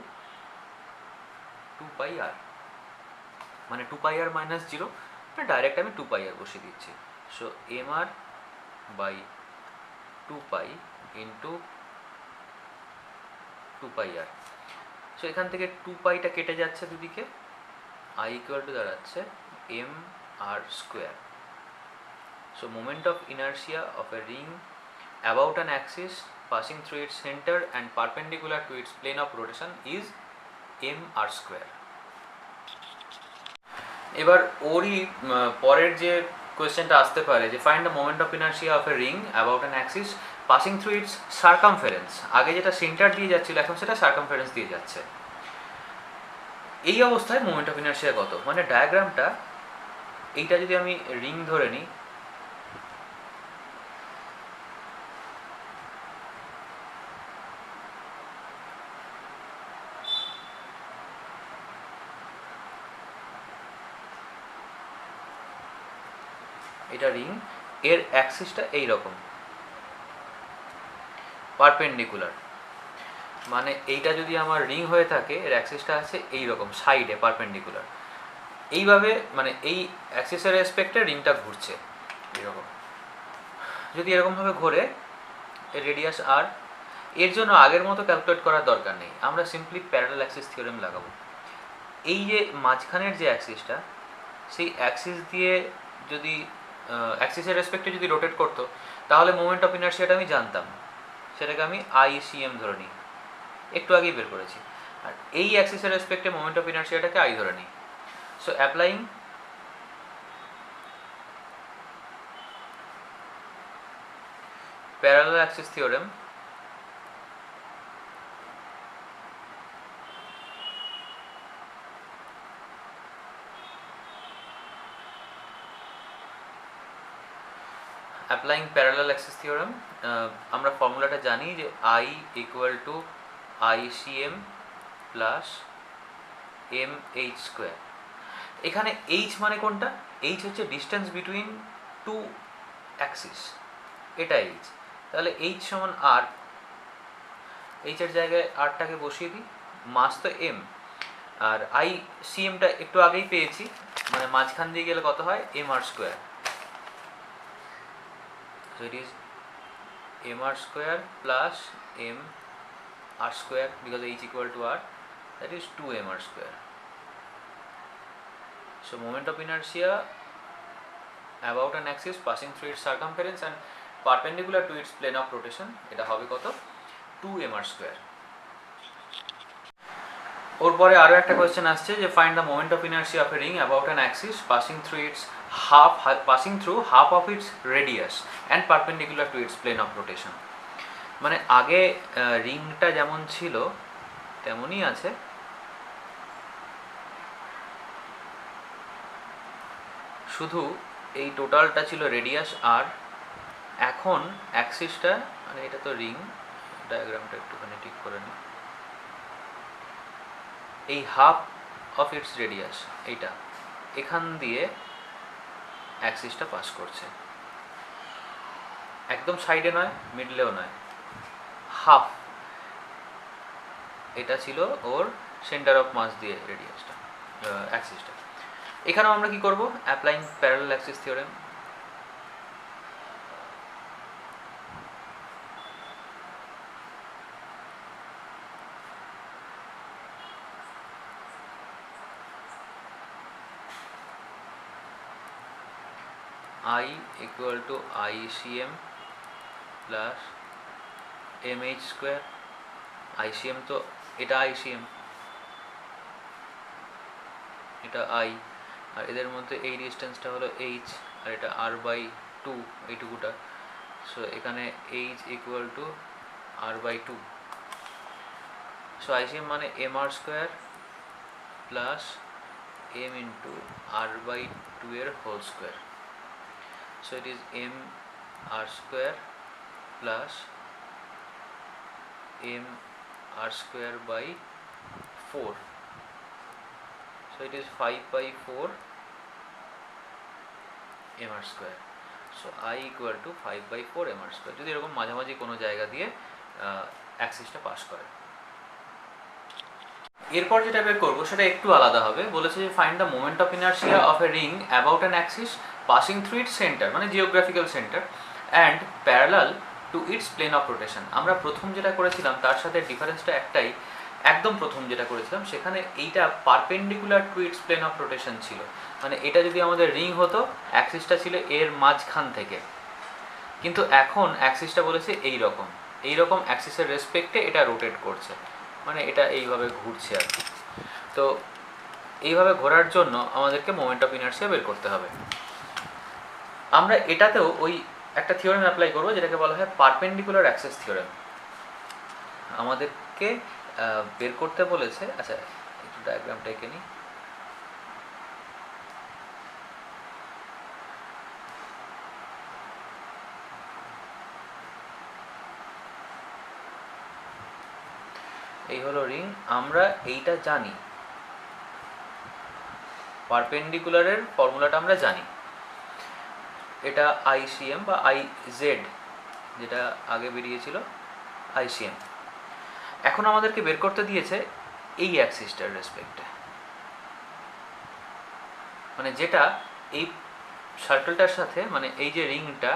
2πr, মানে 2πr মাইনাস 0, ডাইরেক্ট আমি 2πr বসিয়ে দিচ্ছি। So mr by 2π into 2πr। So এখান থেকে 2πটা কেটে যাচ্ছে দুদিকে, i ইকুয়াল টু দাঁড়াচ্ছে mr square. So moment of inertia of a ring about an axis passing through its center and perpendicular to its plane of rotation is mr square। এবার ওরই পরের যে কোয়েশ্চেনটা আসতে পারে যে find the moment of inertia of a ring about an axis passing through its circumference. আগে যেটা সেন্টার দিয়ে যাচ্ছিল, এখন সেটা সার্কামফারেন্স দিয়ে যাচ্ছে। এই অবস্থায় মোমেন্ট অফ ইনার্সিয়া কত, মানে ডায়াগ্রামটা এইটা যদি আমি রিং ধরে নিই, এটা রিং, এর অ্যাক্সিসটা এইরকম পারপেন্ডিকুলার, মানে এইটা যদি আমার রিং হয়ে থাকে এর অ্যাক্সিসটা আছে এইরকম সাইডে পারপেন্ডিকুলার। এইভাবে মানে এই অ্যাক্সিসের রেসপেক্টে রিংটা ঘুরছে এরকম। যদি এরকমভাবে ঘোরে, এর রেডিয়াস আর, এর জন্য আগের মতো ক্যালকুলেট করার দরকার নেই, আমরা সিম্পলি প্যারালাল অ্যাক্সিস থিওরেম লাগাবো। এই যে মাঝখানের যে অ্যাক্সিসটা, সেই অ্যাক্সিস দিয়ে যদি অ্যাক্সিসের রেসপেক্টে যদি রোটেট করতো, তাহলে মোমেন্ট অফ ইনার্সিয়াটা আমি জানতাম, সেটাকে আমি ICM ধরে নিই, একটু আগেই বের করেছি। আর এই অ্যাক্সিসের রেসপেক্টে মোমেন্ট অফ ইনার্সিয়াটাকে I ধরে নিই। So applying parallel axis theorem, applying parallel axis theorem, আমরা ফর্মুলাটা জানি যে I equal two ICM plus mh square. এখানে h মানে কোনটা, h হচ্ছে ডিস্টেন্স বিটুইন টু অ্যাক্সিস, এটা h। তাহলে h সমান r, h এর জায়গায় rটাকে বসিয়ে দিই, মাস তো m, আর ICMটা একটু আগেই পেয়েছি, মানে মাঝখান দিয়ে গেলে কত হয় mr square. So it is mr square plus mr square because h equal to r, that is 2mr square. So moment of inertia about an axis passing through its circumference and perpendicular to its plane of rotation, এটা হবে কত 2mr square। ওর পরে আরও একটা question আসছে যে find the moment of inertia of a ring about an Axis passing through half of its radius and perpendicular to its plane of rotation। মানে আগে রিংটা যেমন ছিল তেমনই আছে, শুধু এই টোটালটা ছিল রেডিয়াস আর, এখন অ্যাক্সিসটা, মানে এটা তো রিং, ডায়াগ্রামটা একটুখানি ঠিক করে নিই, এই হাফ অফ ইটস রেডিয়াস এইটা এখান দিয়ে অ্যাক্সিসটা পাস করছে, একদম সাইডে নয়, মিডলেও নয়, হাফ। এটা ছিল ওর সেন্টার অফ মাস দিয়ে রেডিয়াসটা, অ্যাক্সিসটা। এখানেও আমরা কি করব, applying parallel axis theorem, I equal to ICM plus mh square. ICM তো এটা ICM, এটা I, আর এদের মধ্যে এই ডিস্টেন্সটা হলো h, আর এটা r/2 এইটুকুটা। সো এখানে h equal to r/2। So ICM মানে mr square plus m into r/2 এর whole square. So it is mr square plus mr square by 4। So it is 5/4 mr square. So I equal to 5/4 mr square, যদি এরকম মাঝামাঝি কোনো জায়গা দিয়ে অ্যাক্সিসটা pass করে। এরপর যেটা বের করবো সেটা একটু আলাদা হবে। বলেছে যে find the moment of inertia of a ring about an axis passing through its centre, মানে geographical centre, and parallel to its plane of rotation. আমরা প্রথম যেটা করেছিলাম তার সাথে ডিফারেন্সটা একটাই, একদম প্রথম যেটা করেছিলাম সেখানে এইটা perpendicular to its plane of rotation ছিল, মানে এটা যদি আমাদের রিং হতো অ্যাক্সিসটা ছিল এর মাঝখান থেকে, কিন্তু এখন অ্যাক্সিসটা বলেছে এইরকম অ্যাক্সিসের রেসপেক্টে এটা রোটেট করছে, মানে এটা এইভাবে ঘুরছে আর কি। তো এইভাবে ঘোরার জন্য আমাদেরকে মোমেন্ট অফ ইনার্শিয়া বের করতে হবে। আমরা এটাতেও ওই একটা থিওরেম অ্যাপ্লাই করবো যেটাকে বলা হয় পারপেন্ডিকুলার অ্যাক্সিস থিওরেম। আমাদেরকে বের করতে বলেছে, আচ্ছা একটু ডায়াগ্রামটা এঁকে নিই। এই হলো রিং, আমরা এইটা জানি, পারপেন্ডিকুলারের ফর্মুলাটা আমরা জানি, এটা ICM বা IZ যেটা আগে বেরিয়েছিল ICM। এখন আমাদেরকে বের করতে দিয়েছে এই অ্যাক্সিসটার রেসপেক্টে, মানে যেটা এই সার্কেলটার সাথে, মানে এই যে রিংটা,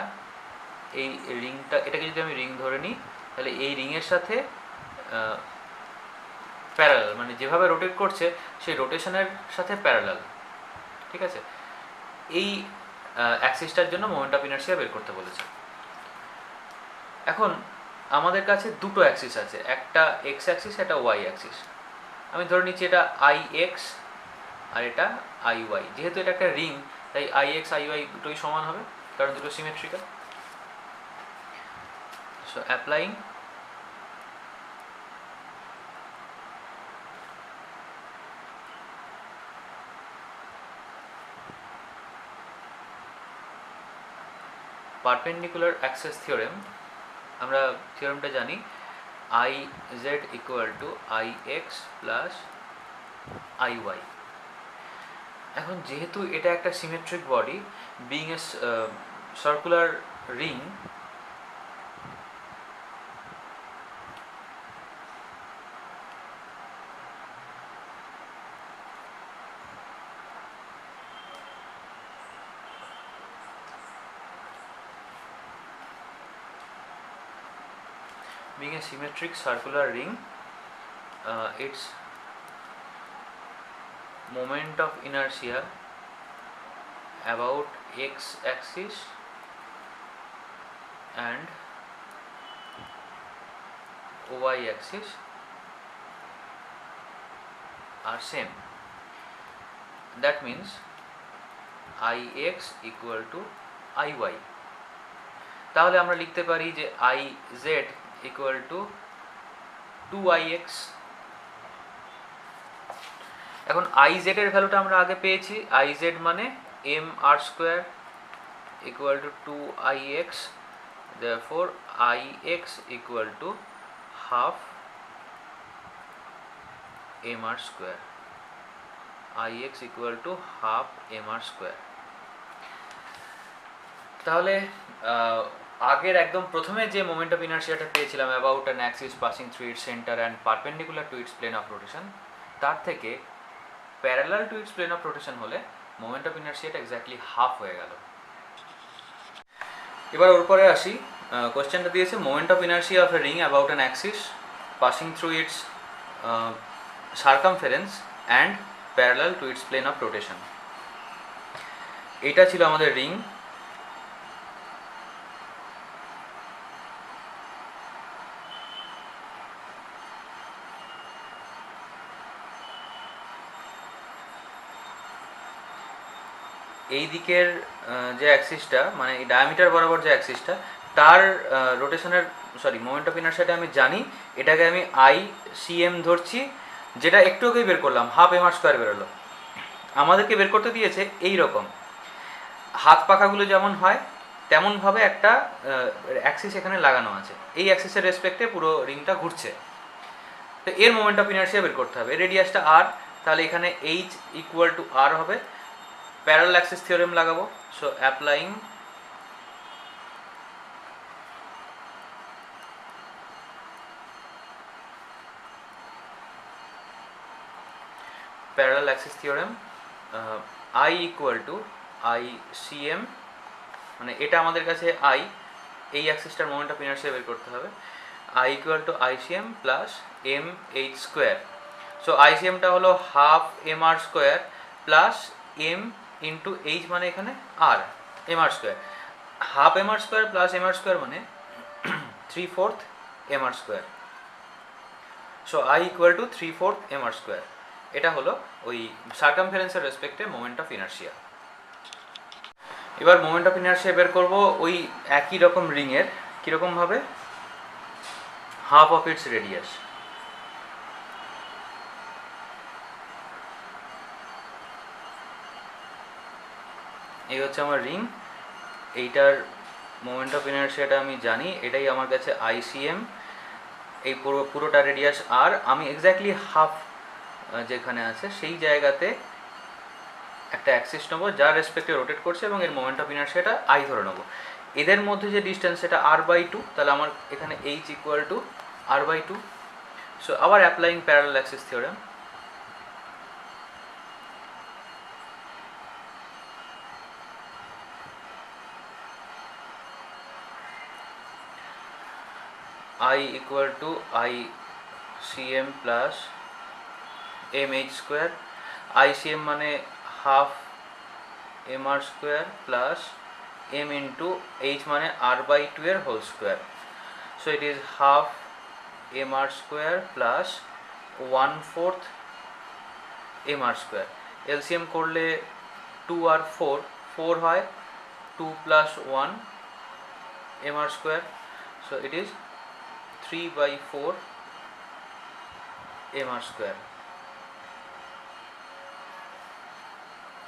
এই রিংটা, এটাকে যদি আমি রিং ধরে নিই তাহলে এই রিংয়ের সাথে প্যারালাল, মানে যেভাবে রোটেট করছে সেই রোটেশনের সাথে প্যারালাল, ঠিক আছে। এই অ্যাক্সিসটার জন্য মোমেন্ট অফ ইনার্শিয়া বের করতে বলেছে। এখন আমাদের কাছে দুটো অ্যাক্সিস আছে, একটা এক্স অ্যাক্সিস, একটা ওয়াই অ্যাক্সিস। আমি ধরে নিচ্ছি এটা IX আর এটা IY। যেহেতু এটা একটা রিং তাই IX IY দুটোই সমান হবে, কারণ দুটো symmetrical. So applying perpendicular axis theorem, আমরা থিওরেমটা জানি IZ equal to IX plus IY। এখন যেহেতু এটা একটা symmetric body, being a circular ring, being a symmetric circular ring, its moment of inertia about x axis and y axis are same. That means Ix equal to Iy। তাহলে আমরা লিখতে পারি যে Iz equal to 2Ix। এখন Iz এর ভ্যালুটা আমরা আগে পেয়েছি, Iz মানে mr square equal to 2Ix, therefore Ix equal to half mr square. Ix equal to half mr square. তাহলে আগের একদম প্রথমে যে মোমেন্ট অফ ইনার্শিয়াটা পেয়েছিলাম about an axis passing through its centre and perpendicular to its plane of rotation, তার থেকে parallel to its plane of rotation হলে মোমেন্ট অফ ইনার্শিয়াটা এক্স্যাক্টলি হাফ হয়ে গেল। এবার ওর পরে আসি, কোয়েশ্চেনটা দিয়েছে moment of inertia of a ring about an axis passing through its circumference and parallel to its plane of rotation. এইটা ছিল আমাদের রিং, এই দিকের যে অ্যাক্সিসটা মানে এই ডায়ামিটার বরাবর যে অ্যাক্সিসটা তার রোটেশনের মোমেন্ট অফ ইনার্শিয়াটা আমি জানি, এটাকে আমি আই সি এম ধরছি, যেটা একটু আগেই বের করলাম, হাফ এম আর স্কোয়ার বেরোলো। আমাদেরকে বের করতে দিয়েছে এই রকম হাত পাখাগুলো যেমন হয় তেমনভাবে একটা অ্যাক্সিস এখানে লাগানো আছে, এই অ্যাক্সিসের রেসপেক্টে পুরো রিংটা ঘুরছে। তো এর মোমেন্ট অফ ইনার্শিয়া বের করতে হবে, রেডিয়াসটা আর, তাহলে এখানে এইচ ইকুয়াল টু আর হবে। প্যারালাল অ্যাক্সিস থিওরেম লাগাবো, so applying parallel axis theorem, I equal to I C M, মানে এটা আমাদের কাছে আই, এই অ্যাক্সিসটার মোমেন্ট অফ ইনার্শিয়া বের করতে হবে, I equal to I C M plus M H square. So I C এমটা হলো হাফ এম আর square plus M into H, মানে এখানে আর এম আর স্কোয়ার, হাফ এম আর স্কোয়ার প্লাস এম আর square মানে 3/4 M R square. So I equal to 3/4 M R square. এটা হলো ওই সার্কামফারেন্সের রেসপেক্টে মোমেন্ট অফ ইনার্শিয়া। এবার মোমেন্ট অফ ইনার্শিয়া বের করব ওই একই রকম রিংয়ের, কীরকমভাবে, হাফ অফ ইটস রেডিয়াস। এই হচ্ছে আমার রিং, এইটার মোমেন্ট অফ ইনার্শিয়াটা আমি জানি, এটাই আমার কাছে আইসিএম, এই পুরোটা রেডিয়াস আর, আমি এক্স্যাক্টলি হাফ যেখানে আছে সেই জায়গাতে একটা অ্যাক্সিস নেবো যার রেসপেক্টে রোটেট করছে এবং এর মোমেন্ট অফ ইনার্শিয়াটা আই ধরে নেবো। এদের মধ্যে যে ডিস্টেন্স সেটা r/2, তাহলে আমার এখানে h equal to r/2। So আবার applying parallel axis theorem, I equal to ICM plus MH square, ICM মানে হাফ এম আর square plus M into H মানে r/2 এর whole square. So it is half M R square plus 1/4 M R square. LCM করলে 2 আর 4 হয়, 2 plus 1 M R square. So it is 3/4 M R square.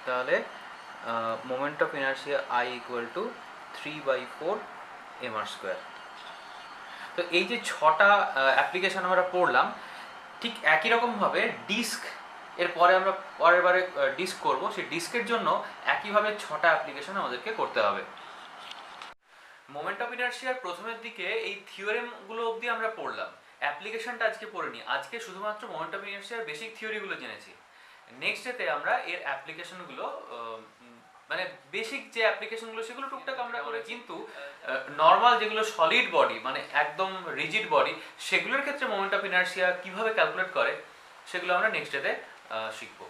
তাহলে moment of inertia I equal to 3/4 M R square. তো এই যে 6টা application আমরা পড়লাম, ঠিক একই রকমভাবে ডিস্ক, এরপরে আমরা পরের বারে ডিস্ক করবো, সেই ডিস্কের জন্য একইভাবে 6টা অ্যাপ্লিকেশন আমাদেরকে করতে হবে। মোমেন্ট অফ ইনার্শিয়ার প্রথমের দিকে এই থিওরেমগুলো অবধি আমরা পড়লাম, অ্যাপ্লিকেশনটা আজকে পড়িনি, আজকে শুধুমাত্র মোমেন্ট অফ ইনার্শিয়ার বেসিক থিওরিগুলো জেনেছি। নেক্সট ডেতে আমরা এর অ্যাপ্লিকেশনগুলো মানে বেসিক যে অ্যাপ্লিকেশনগুলো সেগুলো টুকটাক আমরা করে, কিন্তু নর্মাল যেগুলো সলিড বডি মানে একদম রিজিড বডি সেগুলোর ক্ষেত্রে মোমেন্ট অফ ইনার্শিয়া কীভাবে ক্যালকুলেট করে সেগুলো আমরা নেক্সট ডেতে শিখবো।